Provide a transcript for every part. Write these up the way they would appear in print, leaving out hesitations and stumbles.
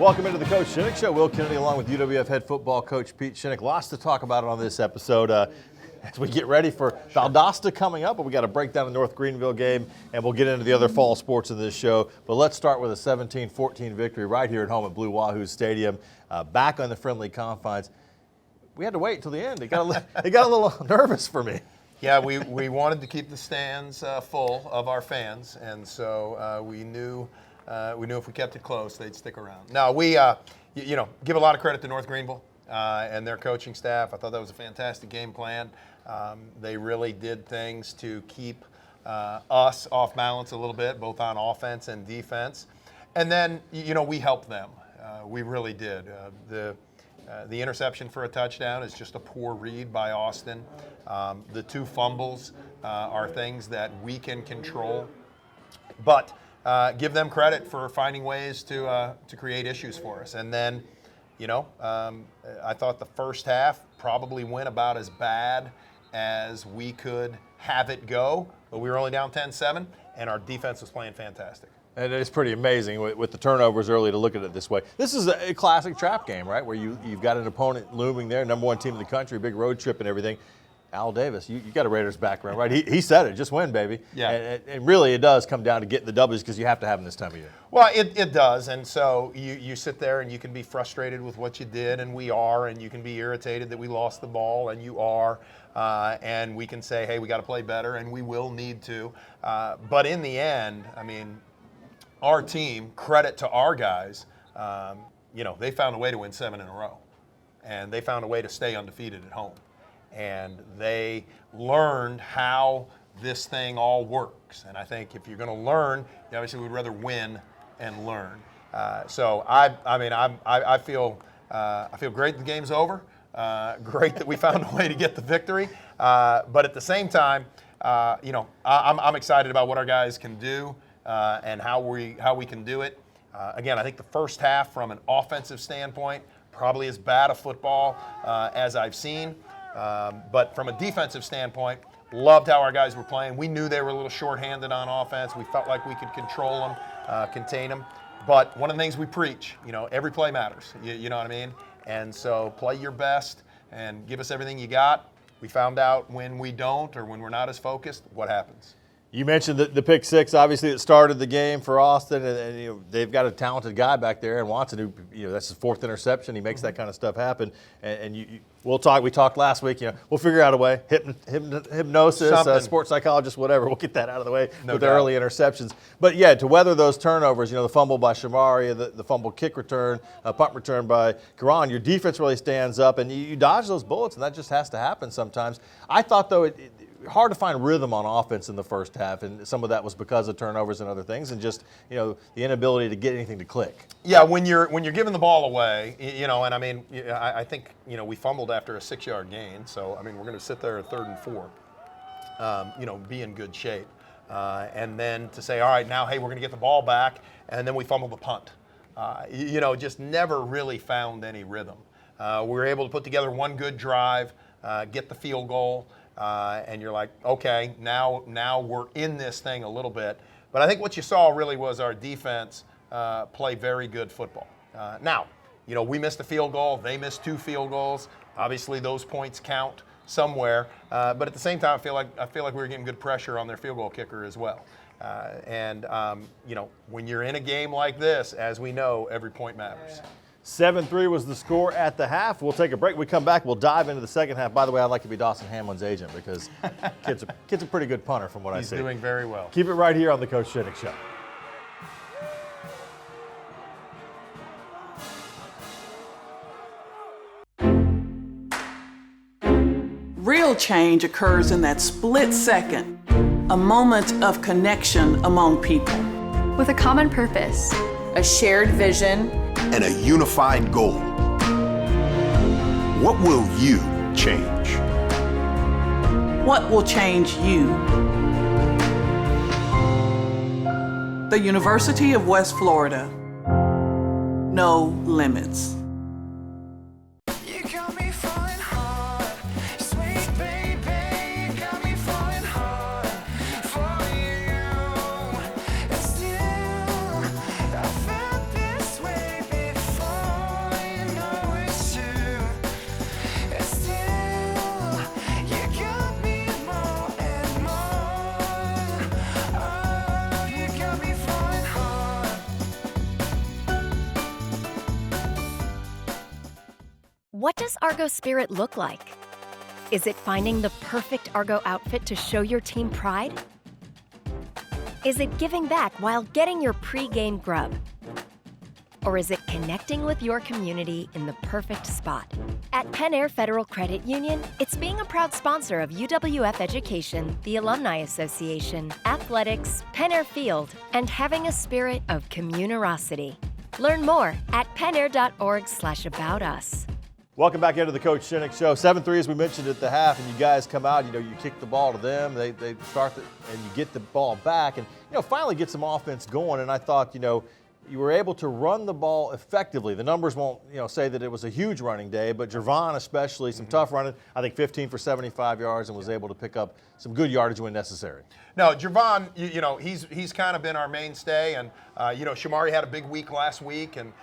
Welcome into the Coach Shinnick Show. Will Kennedy along with UWF head football coach Pete Shinnick. Lots to talk about on this episode as we get ready for Valdosta coming up. But we got to break down the North Greenville game, and we'll get into the other fall sports of this show. But let's start with a 17-14 victory right here at home at Blue Wahoo Stadium, back on the friendly confines. We had to wait until the end. It got a little nervous for me. Yeah, we wanted to keep the stands full of our fans, and so we knew if we kept it close, they'd stick around. Now, we give a lot of credit to North Greenville and their coaching staff. I thought that was a fantastic game plan. They really did things to keep us off balance a little bit, both on offense and defense. And then, we helped them. We really did. The interception for a touchdown is just a poor read by Austin. The two fumbles are things that we can control. But give them credit for finding ways to create issues for us. And then, I thought the first half probably went about as bad as we could have it go. But we were only down 10-7, and our defense was playing fantastic. And it's pretty amazing with the turnovers early to look at it this way. This is a classic trap game, right, where you've got an opponent looming there, number one team in the country, big road trip and everything. Al Davis, you got a Raiders background, right? He said it, just win, baby. Yeah. And really it does come down to getting the W's because you have to have them this time of year. Well, it does, and so you sit there and you can be frustrated with what you did, and we are, and you can be irritated that we lost the ball, and you are, and we can say, hey, we got to play better, and we will need to. But in the end, I mean, our team, credit to our guys, they found a way to win 7 in a row, and they found a way to stay undefeated at home. And they learned how this thing all works. And I think if you're going to learn, you obviously would rather win and learn. So I feel great the game's over. Great that we found a way to get the victory. But at the same time, I'm excited about what our guys can do and how we can do it. Again, I think the first half from an offensive standpoint probably as bad a football as I've seen. But from a defensive standpoint, loved how our guys were playing. We knew they were a little shorthanded on offense. We felt like we could control them, contain them. But one of the things we preach, every play matters. You know what I mean? And so play your best and give us everything you got. We found out when we don't or when we're not as focused, what happens. You mentioned the pick six, obviously, that started the game for Austin, and they've got a talented guy back there, and Watson, who that's his fourth interception. He makes that kind of stuff happen. And we'll talk. We talked last week. We'll figure out a way. Hypnosis, sports psychologist, whatever. We'll get that out of the way with the early interceptions. But yeah, to weather those turnovers, the fumble by Shamari, the fumble kick return, punt return by Karan, your defense really stands up, and you dodge those bullets, and that just has to happen sometimes. I thought though hard to find rhythm on offense in the first half, and some of that was because of turnovers and other things, and just the inability to get anything to click. Yeah, when you're giving the ball away, and I think we fumbled after a 6-yard gain, so we're going to sit there at 3rd and 4, be in good shape, and then to say, all right, now hey, we're going to get the ball back, and then we fumble the punt. Just never really found any rhythm. We were able to put together one good drive, get the field goal. And you're like, okay, now we're in this thing a little bit. But I think what you saw really was our defense play very good football. Now, we missed a field goal. They missed 2 field goals. Obviously, those points count somewhere. But at the same time, I feel like we were getting good pressure on their field goal kicker as well. When you're in a game like this, as we know, every point matters. 7-3 was the score at the half. We'll take a break. We come back. We'll dive into the second half. By the way, I'd like to be Dawson Hamlin's agent because kid's a pretty good punter from what I see. He's doing very well. Keep it right here on the Coach Shinnick Show. Real change occurs in that split second, a moment of connection among people. With a common purpose, a shared vision, and a unified goal. What will you change? What will change you? The University of West Florida. No limits. What does Argo Spirit look like? Is it finding the perfect Argo outfit to show your team pride? Is it giving back while getting your pre-game grub? Or is it connecting with your community in the perfect spot? At Penn Air Federal Credit Union, it's being a proud sponsor of UWF Education, the Alumni Association, Athletics, Penn Air Field, and having a spirit of communerosity. Learn more at pennair.org/aboutus. Welcome back into the Coach Shinnick Show. 7-3 as we mentioned at the half, and you guys come out, you kick the ball to them, they start and you get the ball back and, finally get some offense going. And I thought, you were able to run the ball effectively. The numbers won't, say that it was a huge running day, but Jervon especially, some tough running. I think 15 for 75 yards and was able to pick up some good yardage when necessary. No, Jervon, he's kind of been our mainstay, and Shamari had a big week last week, and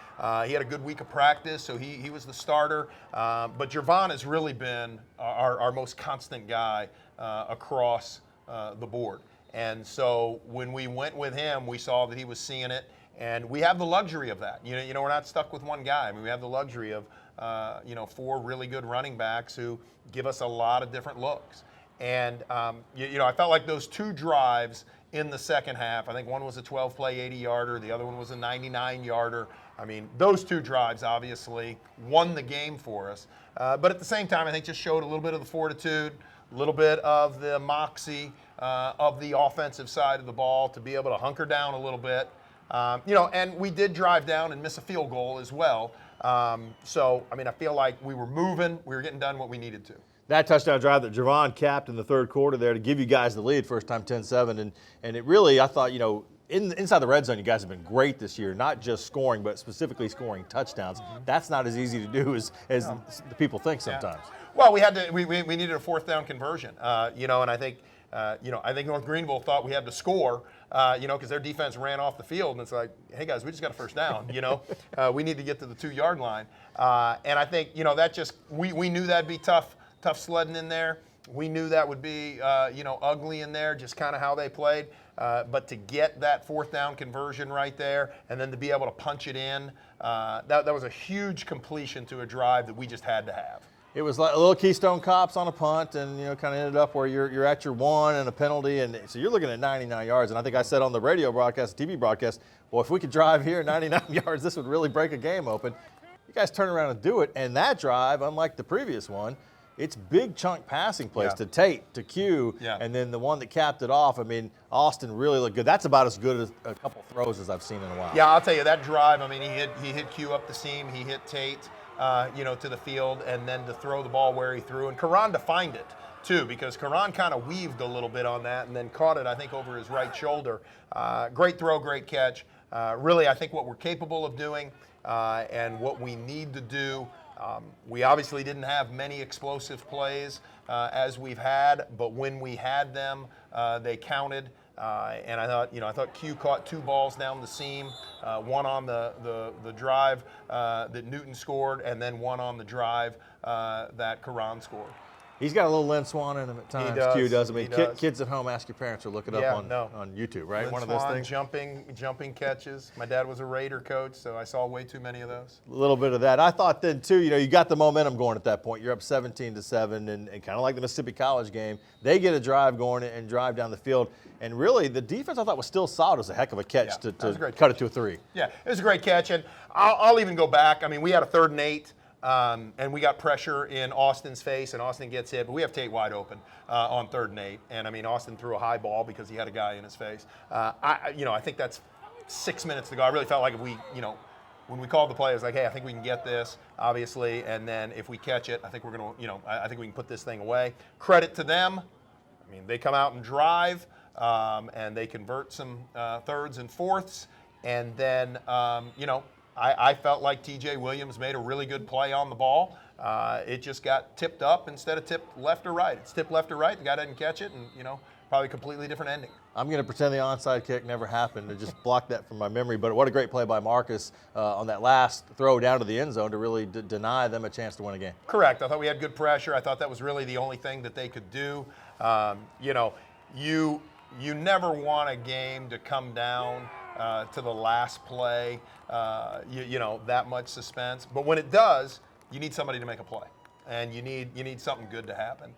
he had a good week of practice, so he was the starter. But Jervon has really been our most constant guy across the board. And so when we went with him, we saw that he was seeing it. And we have the luxury of that. We're not stuck with one guy. I mean, we have the luxury of, 4 really good running backs who give us a lot of different looks. And, I felt like those 2 drives in the second half, I think one was a 12-play 80-yarder, the other one was a 99-yarder. I mean, those 2 drives obviously won the game for us. But at the same time, I think just showed a little bit of the fortitude, a little bit of the moxie of the offensive side of the ball to be able to hunker down a little bit. And we did drive down and miss a field goal as well. So, I feel like we were moving. We were getting done what we needed to. That touchdown drive that Jervon capped in the third quarter there to give you guys the lead, first time 10-7. And it really, I thought, inside the red zone, you guys have been great this year, not just scoring, but specifically scoring touchdowns. That's not as easy to do as the people think sometimes. Yeah. Well, we needed a 4th down conversion, and I think, I think North Greenville thought we had to score, because their defense ran off the field, and it's like, hey guys, we just got a first down, we need to get to the 2-yard line. And I think, that just, we knew that'd be tough sledding in there. We knew that would be, ugly in there, just kind of how they played. But to get that 4th down conversion right there, and then to be able to punch it in, that was a huge completion to a drive that we just had to have. It was like a little Keystone Cops on a punt, and kind of ended up where you're at your 1 and a penalty, and so you're looking at 99 yards. And I think I said on the radio broadcast, the TV broadcast, well, if we could drive here 99 yards, this would really break a game open. You guys turn around and do it, and that drive, unlike the previous one, it's big chunk passing plays to Tate, to Q, and then the one that capped it off. I mean, Austin really looked good. That's about as good as a couple throws as I've seen in a while. Yeah, I'll tell you, that drive, he hit Q up the seam, he hit Tate, to the field, and then to throw the ball where he threw. And Karan to find it, too, because Karan kind of weaved a little bit on that and then caught it, I think, over his right shoulder. Great throw, great catch. Really, I think what we're capable of doing and what we need to do. We obviously didn't have many explosive plays as we've had, but when we had them, they counted. And I thought Q caught 2 balls down the seam, one on the drive that Newton scored, and then one on the drive that Karan scored. He's got a little Lynn Swan in him at times. He does. Q does. I mean, He does. Kids at home, ask your parents or look it up on YouTube, right? Lynn One of Swan, those things. jumping catches. My dad was a Raider coach, so I saw way too many of those. A little bit of that. I thought then, too, you got the momentum going at that point. You're up 17-7, and kind of like the Mississippi College game, they get a drive going and drive down the field. And really, the defense I thought was still solid. It was a heck of a catch to cut it to a 3. Yeah, it was a great catch. And I'll even go back. We had a 3rd and 8. And we got pressure in Austin's face, and Austin gets hit. But we have Tate wide open on 3rd and 8. And, Austin threw a high ball because he had a guy in his face. I think that's 6 minutes to go. I really felt like if we, when we called the play, it was like, hey, I think we can get this, obviously. And then if we catch it, I think we're going to, I think we can put this thing away. Credit to them. They come out and drive, and they convert some 3rds and 4ths. And then, I felt like T.J. Williams made a really good play on the ball. It just got tipped up instead of tipped left or right. It's tipped left or right. The guy doesn't catch it, and, probably a completely different ending. I'm going to pretend the onside kick never happened. I just blocked that from my memory. But what a great play by Marcus on that last throw down to the end zone to really deny them a chance to win a game. Correct. I thought we had good pressure. I thought that was really the only thing that they could do. You never want a game to come down to the last play, that much suspense. But when it does, you need somebody to make a play, and you need something good to happen.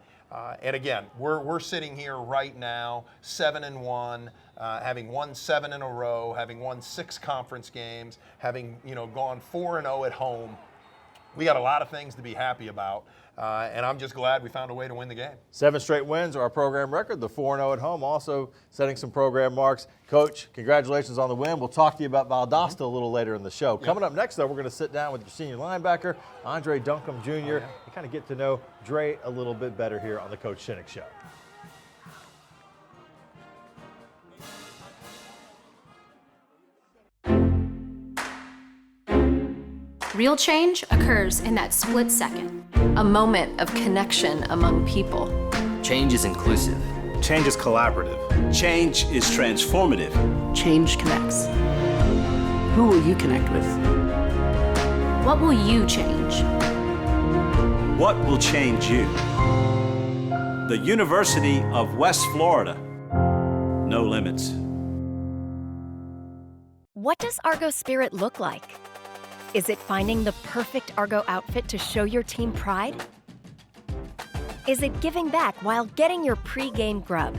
And again, we're sitting here right now, 7-1, having won 7 in a row, having won 6 conference games, having gone 4-0 at home. We got a lot of things to be happy about, and I'm just glad we found a way to win the game. 7 straight wins are our program record. The 4-0 at home also setting some program marks. Coach, congratulations on the win. We'll talk to you about Valdosta a little later in the show. Coming up next, though, we're going to sit down with your senior linebacker, Andre Duncombe Jr., and kind of get to know Dre a little bit better here on the Coach Shinnick Show. Real change occurs in that split second. a moment of connection among people. Change is inclusive. Change is collaborative. Change is transformative. Change connects. Who will you connect with? What will you change? What will change you? The University of West Florida. No limits. What does Argo Spirit look like? Is it finding the perfect Argo outfit to show your team pride? Is it giving back while getting your pre-game grub?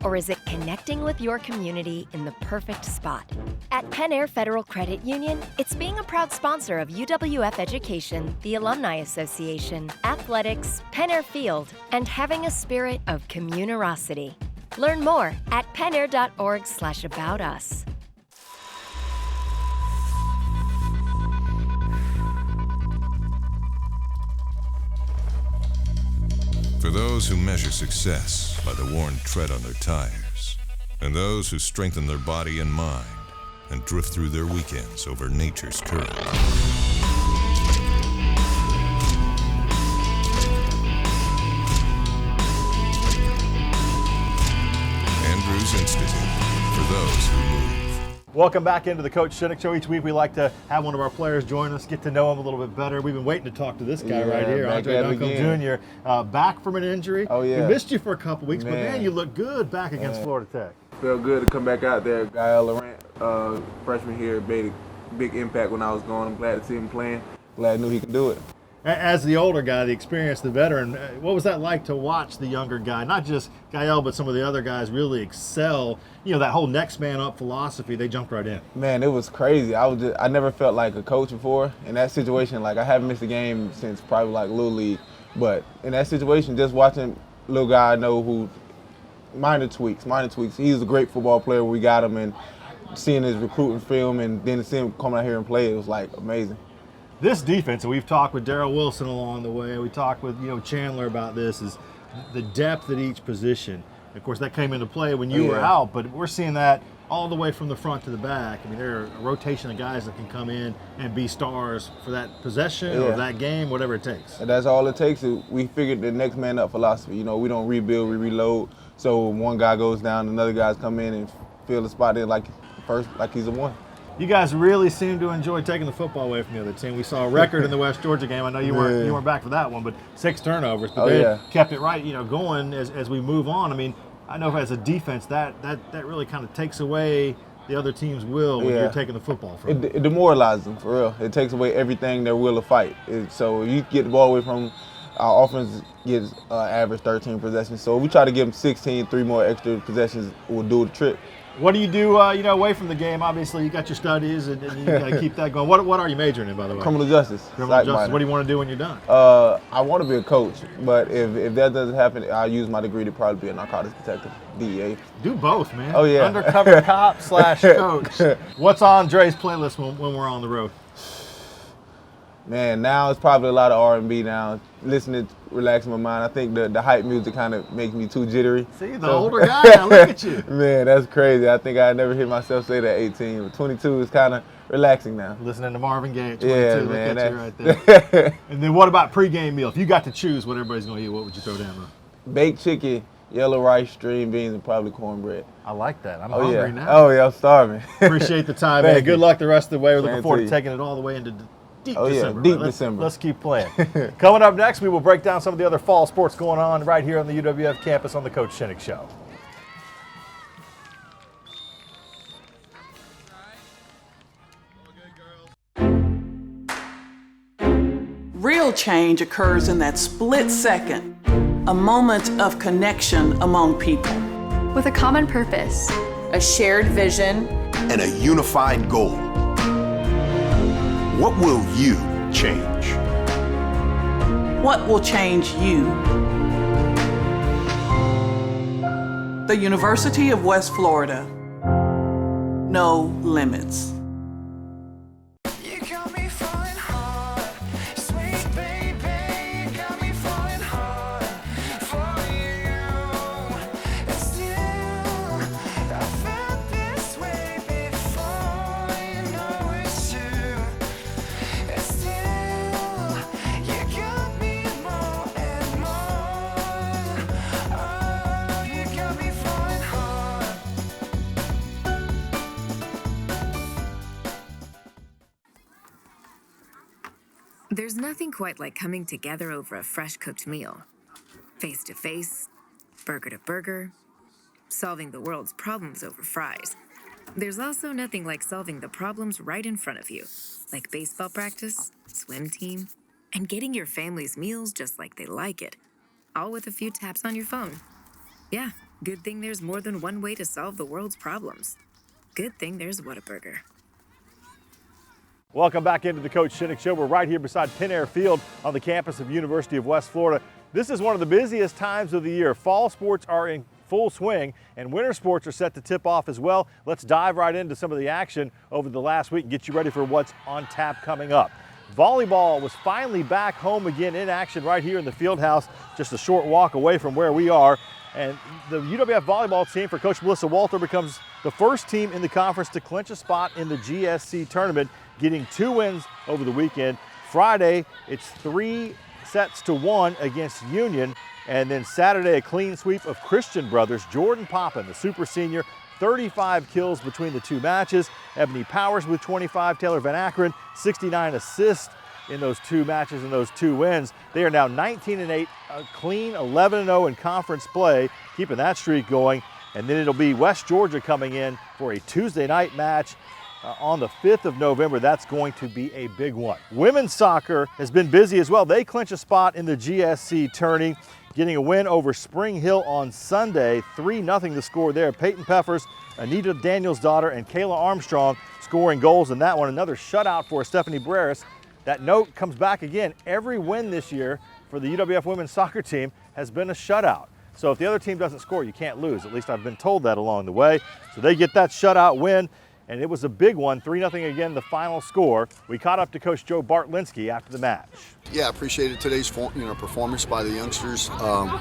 Or is it connecting with your community in the perfect spot? At Penn Air Federal Credit Union, it's being a proud sponsor of UWF Education, the Alumni Association, Athletics, Penn Air Field, and having a spirit of communerosity. Learn more at pennair.org/about us. For those who measure success by the worn tread on their tires, and those who strengthen their body and mind and drift through their weekends over nature's current. Andrews Institute, for those who move. Welcome back into the Coach Shinnick Show. Each week we like to have one of our players join us, get to know him a little bit better. We've been waiting to talk to this guy right here, Andre Duncombe Jr. Back from an injury. Oh, yeah. We missed you for a couple weeks, but man, you look good back against Florida Tech. Felt good to come back out there. Gael Laurent, freshman here, made a big impact when I was gone. I'm glad to see him playing. Glad I knew he could do it. As the older guy, the experienced, the veteran, what was that like to watch the younger guy, not just Gael, but some of the other guys really excel? You know, that whole next man up philosophy, they jumped right in. Man, it was crazy. I never felt like a coach before. In that situation, like I haven't missed a game since probably like Little League. But in that situation, just watching little guy I know who, minor tweaks. He's a great football player. We got him, and seeing his recruiting film and then seeing him come out here and play, it was like amazing. This defense, and we've talked with Darrell Wilson along the way, we talked with Chandler about this, is the depth at each position. Of course, that came into play when you were out, but we're seeing that all the way from the front to the back. I mean, there are a rotation of guys that can come in and be stars for that possession or that game, whatever it takes. And that's all it takes. We figured the next man up philosophy. You know, we don't rebuild, we reload. So when one guy goes down, another guy's come in and fill the spot in like he's a one. You guys really seem to enjoy taking the football away from the other team. We saw a record in the West Georgia game. I know you weren't back for that one, but 6 turnovers. But they kept it right, going as we move on. I mean, I know as a defense that really kind of takes away the other team's will when you're taking the football from them. It demoralizes them, for real. It takes away everything, their will to fight. So you get the ball away from our offense gets average 13 possessions. So we try to give them 16, 3 more extra possessions will do the trick. What do you do, away from the game? Obviously, you got your studies, and you got to keep that going. What are you majoring in, by the way? Criminal justice. Criminal justice. What do you want to do when you're done? I want to be a coach, but if that doesn't happen, I'll use my degree to probably be a narcotics detective, DEA. Do both, man. Oh, yeah. Undercover cop / coach. What's on Dre's playlist when we're on the road? Man, now it's probably a lot of R&B now. Listening, relaxing my mind. I think the hype music kind of makes me too jittery. See, the older guy, now look at you. Man, that's crazy. I think I never hear myself say that 18, but 22 is kind of relaxing now. Listening to Marvin Gaye at 22, man, look at you right there. And then what about pregame meal? If you got to choose what everybody's going to eat, what would you throw down on? Baked chicken, yellow rice, string beans, and probably cornbread. I like that. I'm hungry now. Oh, yeah, I'm starving. Appreciate the time, man. Good luck the rest of the way. We're looking forward to taking it all the way into deep December. Deep December. Let's keep playing. Coming up next, we will break down some of the other fall sports going on right here on the UWF campus on the Coach Shinnick Show. change occurs in that split second, a moment of connection among people. With a common purpose, a shared vision, and a unified goal. What will you change? What will change you? The University of West Florida. No limits. There's nothing quite like coming together over a fresh cooked meal. Face to face, burger to burger, solving the world's problems over fries. There's also nothing like solving the problems right in front of you, like baseball practice, swim team, and getting your family's meals just like they like it, all with a few taps on your phone. Yeah, good thing there's more than one way to solve the world's problems. Good thing there's Whataburger. Welcome back into the Coach Shinnick Show. We're right here beside Penn Air Field on the campus of University of West Florida. This is one of the busiest times of the year. Fall sports are in full swing and winter sports are set to tip off as well. Let's dive right into some of the action over the last week and get you ready for what's on tap coming up. Volleyball was finally back home again in action right here in the field house, just a short walk away from where we are. And the UWF volleyball team for Coach Melissa Walter becomes the first team in the conference to clinch a spot in the GSC tournament, getting 2 wins over the weekend. Friday, it's 3-1 against Union. And then Saturday, a clean sweep of Christian Brothers. Jordan Poppin, the super senior, 35 kills between the 2 matches. Ebony Powers with 25, Taylor Van Akron, 69 assists in those 2 matches and those 2 wins. They are now 19-8, a clean 11-0 in conference play, keeping that streak going. And then it'll be West Georgia coming in for a Tuesday night match on the 5th of November. That's going to be a big one. Women's soccer has been busy as well. They clinch a spot in the GSC tourney, getting a win over Spring Hill on Sunday, 3-0 the score there. Peyton Peffers, Anita Daniels' daughter, and Kayla Armstrong scoring goals in that one. Another shutout for Stephanie Breris. That note comes back again. Every win this year for the UWF women's soccer team has been a shutout. So if the other team doesn't score, you can't lose. At least I've been told that along the way. So they get that shutout win, and it was a big one, 3-0 again, the final score. We caught up to Coach Joe Bartlinski after the match. Yeah, appreciated today's performance by the youngsters.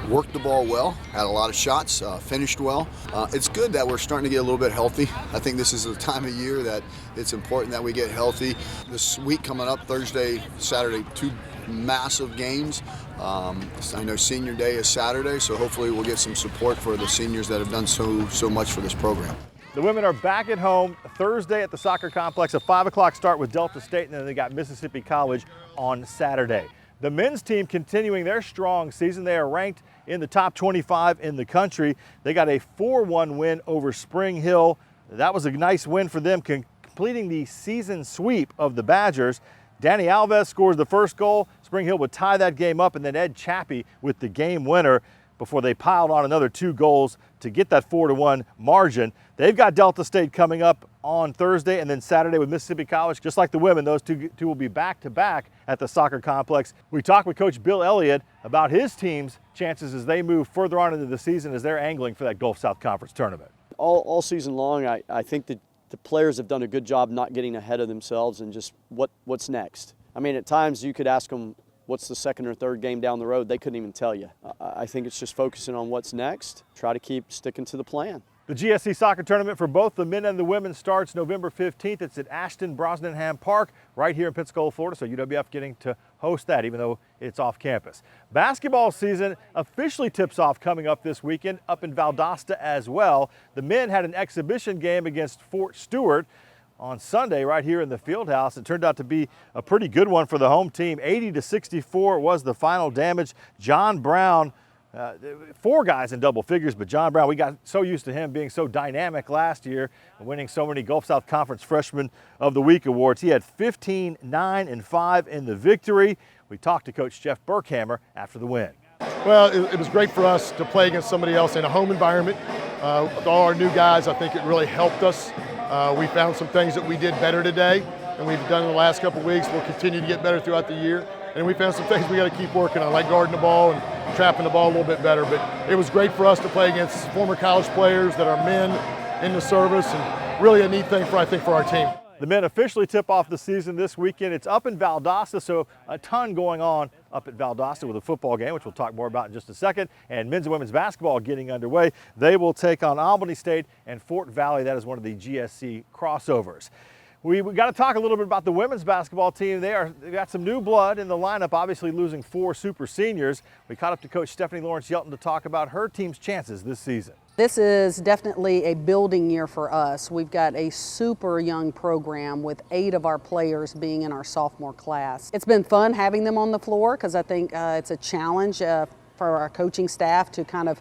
Worked the ball well, had a lot of shots, finished well. It's good that we're starting to get a little bit healthy. I think this is the time of year that it's important that we get healthy. This week coming up, Thursday, Saturday, 2 massive games. I know senior day is Saturday, so hopefully we'll get some support for the seniors that have done so much for this program. The women are back at home Thursday at the soccer complex, a 5 o'clock start with Delta State, and then they got Mississippi College on Saturday. The men's team continuing their strong season. They are ranked in the top 25 in the country. They got a 4-1 win over Spring Hill. That was a nice win for them, completing the season sweep of the Badgers. Danny Alves scores the first goal. Spring Hill would tie that game up, and then Ed Chappie with the game winner before they piled on another 2 goals to get that 4-1 margin. They've got Delta State coming up on Thursday and then Saturday with Mississippi College. Just like the women, those two will be back-to-back at the soccer complex. We talked with Coach Bill Elliott about his team's chances as they move further on into the season as they're angling for that Gulf South Conference tournament. All season long, I think that the players have done a good job not getting ahead of themselves and just what's next. I mean, at times you could ask them, what's the second or third game down the road? They couldn't even tell you. I think it's just focusing on what's next, try to keep sticking to the plan. The GSC soccer tournament for both the men and the women starts November 15th. It's at Ashton Brosnanham Park right here in Pensacola, Florida. So UWF getting to host that even though it's off campus. Basketball season officially tips off coming up this weekend up in Valdosta as well. The men had an exhibition game against Fort Stewart on Sunday right here in the field house. It turned out to be a pretty good one for the home team. 80-64 was the final damage. John Brown, 4 guys in double figures, but John Brown, we got so used to him being so dynamic last year and winning so many Gulf South Conference Freshman of the Week awards. He had 15, 9, and 5 in the victory. We talked to Coach Jeff Burkhammer after the win. Well, it was great for us to play against somebody else in a home environment. With all our new guys, I think it really helped us. We found some things that we did better today, and we've done in the last couple of weeks. We'll continue to get better throughout the year. And we found some things we got to keep working on, like guarding the ball and trapping the ball a little bit better. But it was great for us to play against former college players that are men in the service, and really a neat thing for our team. The men officially tip off the season this weekend. It's up in Valdosta, so a ton going on up at Valdosta with a football game, which we'll talk more about in just a second, and men's and women's basketball getting underway. They will take on Albany State and Fort Valley. That is one of the GSC crossovers. We got to talk a little bit about the women's basketball team. They've got some new blood in the lineup, obviously losing 4 super seniors. We caught up to Coach Stephanie Lawrence Yelton to talk about her team's chances this season. This is definitely a building year for us. We've got a super young program with 8 of our players being in our sophomore class. It's been fun having them on the floor because I think it's a challenge for our coaching staff to kind of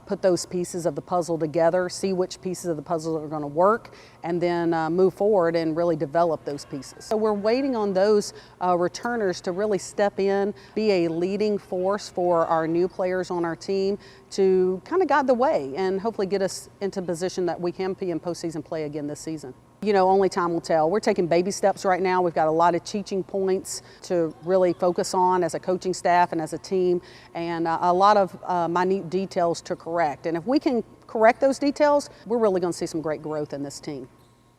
put those pieces of the puzzle together, see which pieces of the puzzle are going to work, and then move forward and really develop those pieces. So we're waiting on those returners to really step in, be a leading force for our new players on our team to kind of guide the way and hopefully get us into a position that we can be in postseason play again this season. You know, only time will tell. We're taking baby steps right now. We've got a lot of teaching points to really focus on as a coaching staff and as a team, and a lot of minute details to correct. And if we can correct those details, we're really going to see some great growth in this team.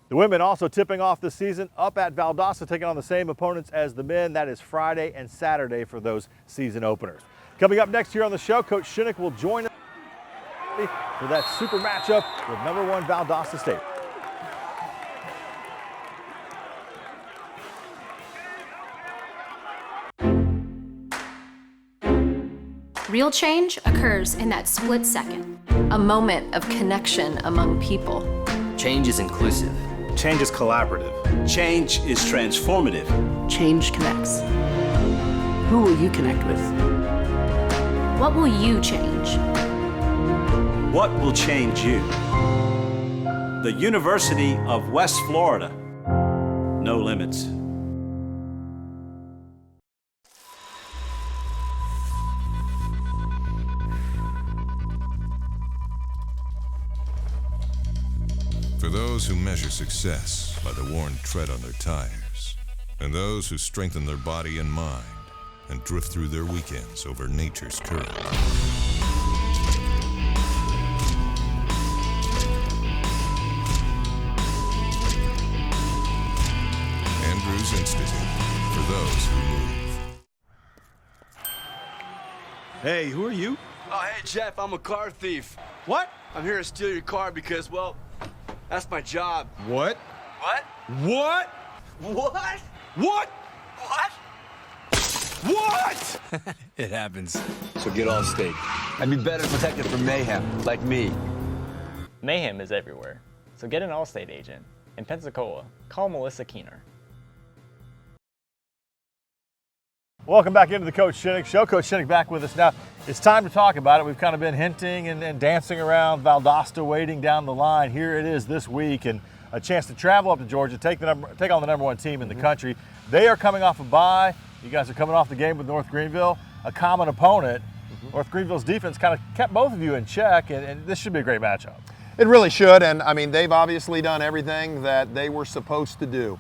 The women also tipping off the season up at Valdosta, taking on the same opponents as the men. That is Friday and Saturday for those season openers. Coming up next here on the show, Coach Shinnick will join us for that super matchup with #1 Valdosta State. Real change occurs in that split second. A moment of connection among people. Change is inclusive. Change is collaborative. Change is transformative. Change connects. Who will you connect with? What will you change? What will change you? The University of West Florida. No limits. For those who measure success by the worn tread on their tires, and those who strengthen their body and mind and drift through their weekends over nature's current. Andrews Institute, for those who move. Hey, who are you? Oh, hey, Jeff, I'm a car thief. What? I'm here to steal your car because, well, that's my job. What? What? What? What? What? What? What? It happens. So get all state. I'd be better protected from mayhem, like me. Mayhem is everywhere, so get an Allstate agent. In Pensacola, call Melissa Keener. Welcome back into the Coach Shinnick Show. Coach Shinnick back with us now. It's time to talk about it. We've kind of been hinting and dancing around Valdosta, waiting down the line. Here it is this week, and a chance to travel up to Georgia, take on the #1 team in the country. They are coming off a bye. You guys are coming off the game with North Greenville, a common opponent. North Greenville's defense kind of kept both of you in check, and this should be a great matchup. It really should, and I mean, they've obviously done everything that they were supposed to do.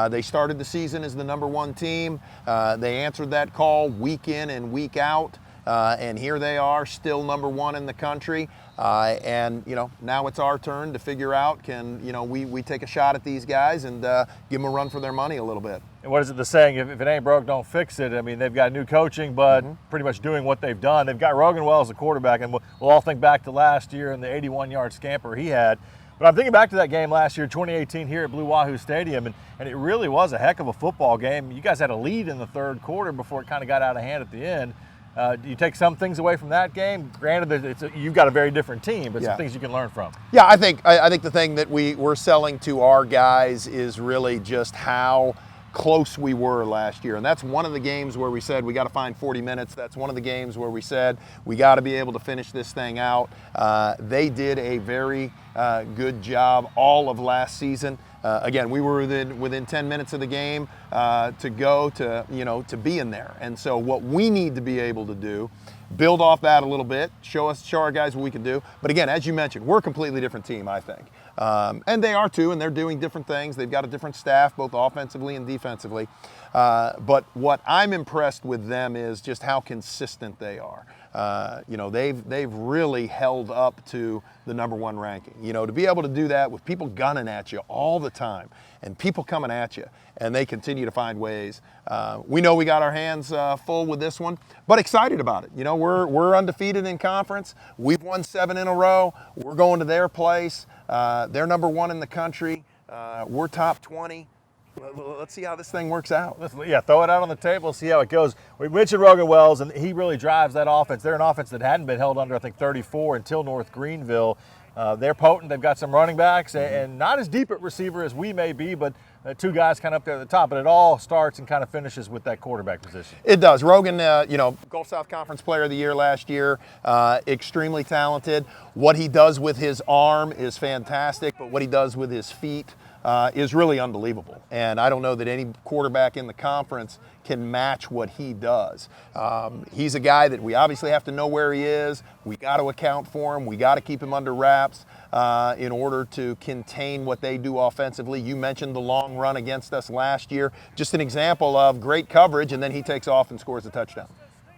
They started the season as the #1 team. They answered that call week in and week out, and here they are, still #1 in the country. And you know, now it's our turn to figure out, can we take a shot at these guys and give them a run for their money a little bit. And what is it the saying? If it ain't broke, don't fix it. I mean, they've got new coaching, but pretty much doing what they've done. They've got Roganwell as a quarterback, and we'll all think back to last year and the 81-yard scamper he had. But I'm thinking back to that game last year, 2018, here at Blue Wahoo Stadium, and it really was a heck of a football game. You guys had a lead in the third quarter before it kind of got out of hand at the end. Do you take some things away from that game? Granted, you've got a very different team, but some things you can learn from. Yeah, I think the thing that we're selling to our guys is really just how close we were last year. And that's one of the games where we said we got to find 40 minutes. That's one of the games where we said we got to be able to finish this thing out. They did a very good job all of last season. Again, we were within 10 minutes of the game to go to be in there. And so what we need to be able to do, build off that a little bit, show our guys what we can do. But again, as you mentioned, we're a completely different team, I think. And they are too, and they're doing different things. They've got a different staff, both offensively and defensively. But what I'm impressed with them is just how consistent they are. They've really held up to the #1 ranking. To be able to do that with people gunning at you all the time and people coming at you, and they continue to find ways. We know we got our hands full with this one, but excited about it. We're undefeated in conference. We've won 7 in a row. We're going to their place. They're #1 in the country. We're top 20. Let's see how this thing works out. Yeah, throw it out on the table, see how it goes. We mentioned Rogan Wells, and he really drives that offense. They're an offense that hadn't been held under, I think, 34 until North Greenville. They're potent. They've got some running backs, and not as deep at receiver as we may be, but 2 guys kind of up there at the top. But it all starts and kind of finishes with that quarterback position. It does. Rogan, Gulf South Conference Player of the Year last year, extremely talented. What he does with his arm is fantastic, but what he does with his feet is really unbelievable. And I don't know that any quarterback in the conference can match what he does. He's a guy that we obviously have to know where he is. We got to account for him. We got to keep him under wraps in order to contain what they do offensively. You mentioned the long run against us last year. Just an example of great coverage, and then he takes off and scores a touchdown.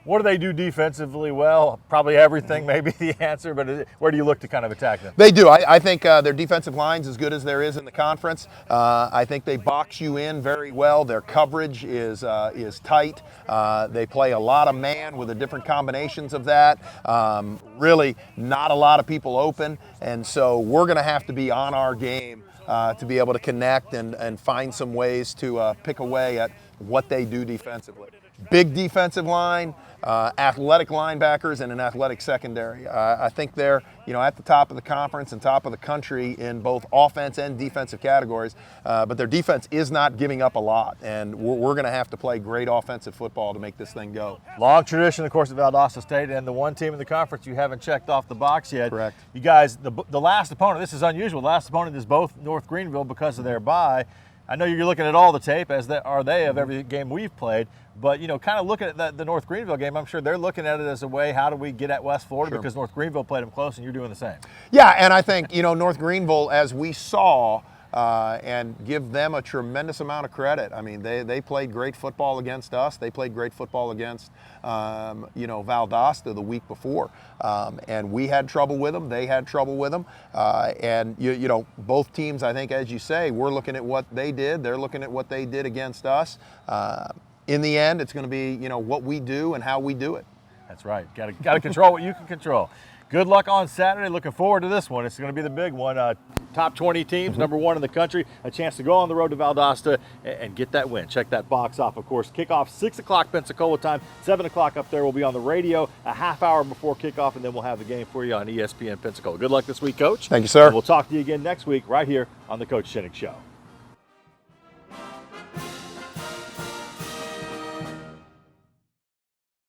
What do they do defensively well? Probably everything may be the answer, but where do you look to kind of attack them? They do. I think their defensive line's as good as there is in the conference. I think they box you in very well. Their coverage is tight. They play a lot of man with the different combinations of that. Really not a lot of people open, and so we're going to have to be on our game to be able to connect and find some ways to pick away at what they do defensively. Big defensive line, athletic linebackers, and an athletic secondary. I think they're at the top of the conference and top of the country in both offense and defensive categories, but their defense is not giving up a lot, and we're going to have to play great offensive football to make this thing go. Long tradition, of course, at Valdosta State, and the one team in the conference you haven't checked off the box yet. Correct. You guys, the last opponent, this is unusual, the last opponent is both North Greenville because of their bye. I know you're looking at all the tape, as are they of every game we've played, but kind of looking at the North Greenville game, I'm sure they're looking at it as a way, how do we get at West Florida, because North Greenville played them close and you're doing the same. Yeah, and I think, North Greenville, as we saw, and give them a tremendous amount of credit. I mean, they played great football against us. They played great football against, Valdosta the week before. And we had trouble with them. They had trouble with them. And, both teams, I think, as you say, we're looking at what they did. They're looking at what they did against us. In the end, it's going to be, what we do and how we do it. That's right. Got to control what you can control. Good luck on Saturday. Looking forward to this one. It's going to be the big one. Top 20 teams, #1 in the country. A chance to go on the road to Valdosta and get that win. Check that box off, of course. Kickoff 6 o'clock Pensacola time. 7 o'clock up there. We'll be on the radio a half hour before kickoff, and then we'll have the game for you on ESPN Pensacola. Good luck this week, Coach. Thank you, sir. And we'll talk to you again next week right here on the Coach Shinnick Show.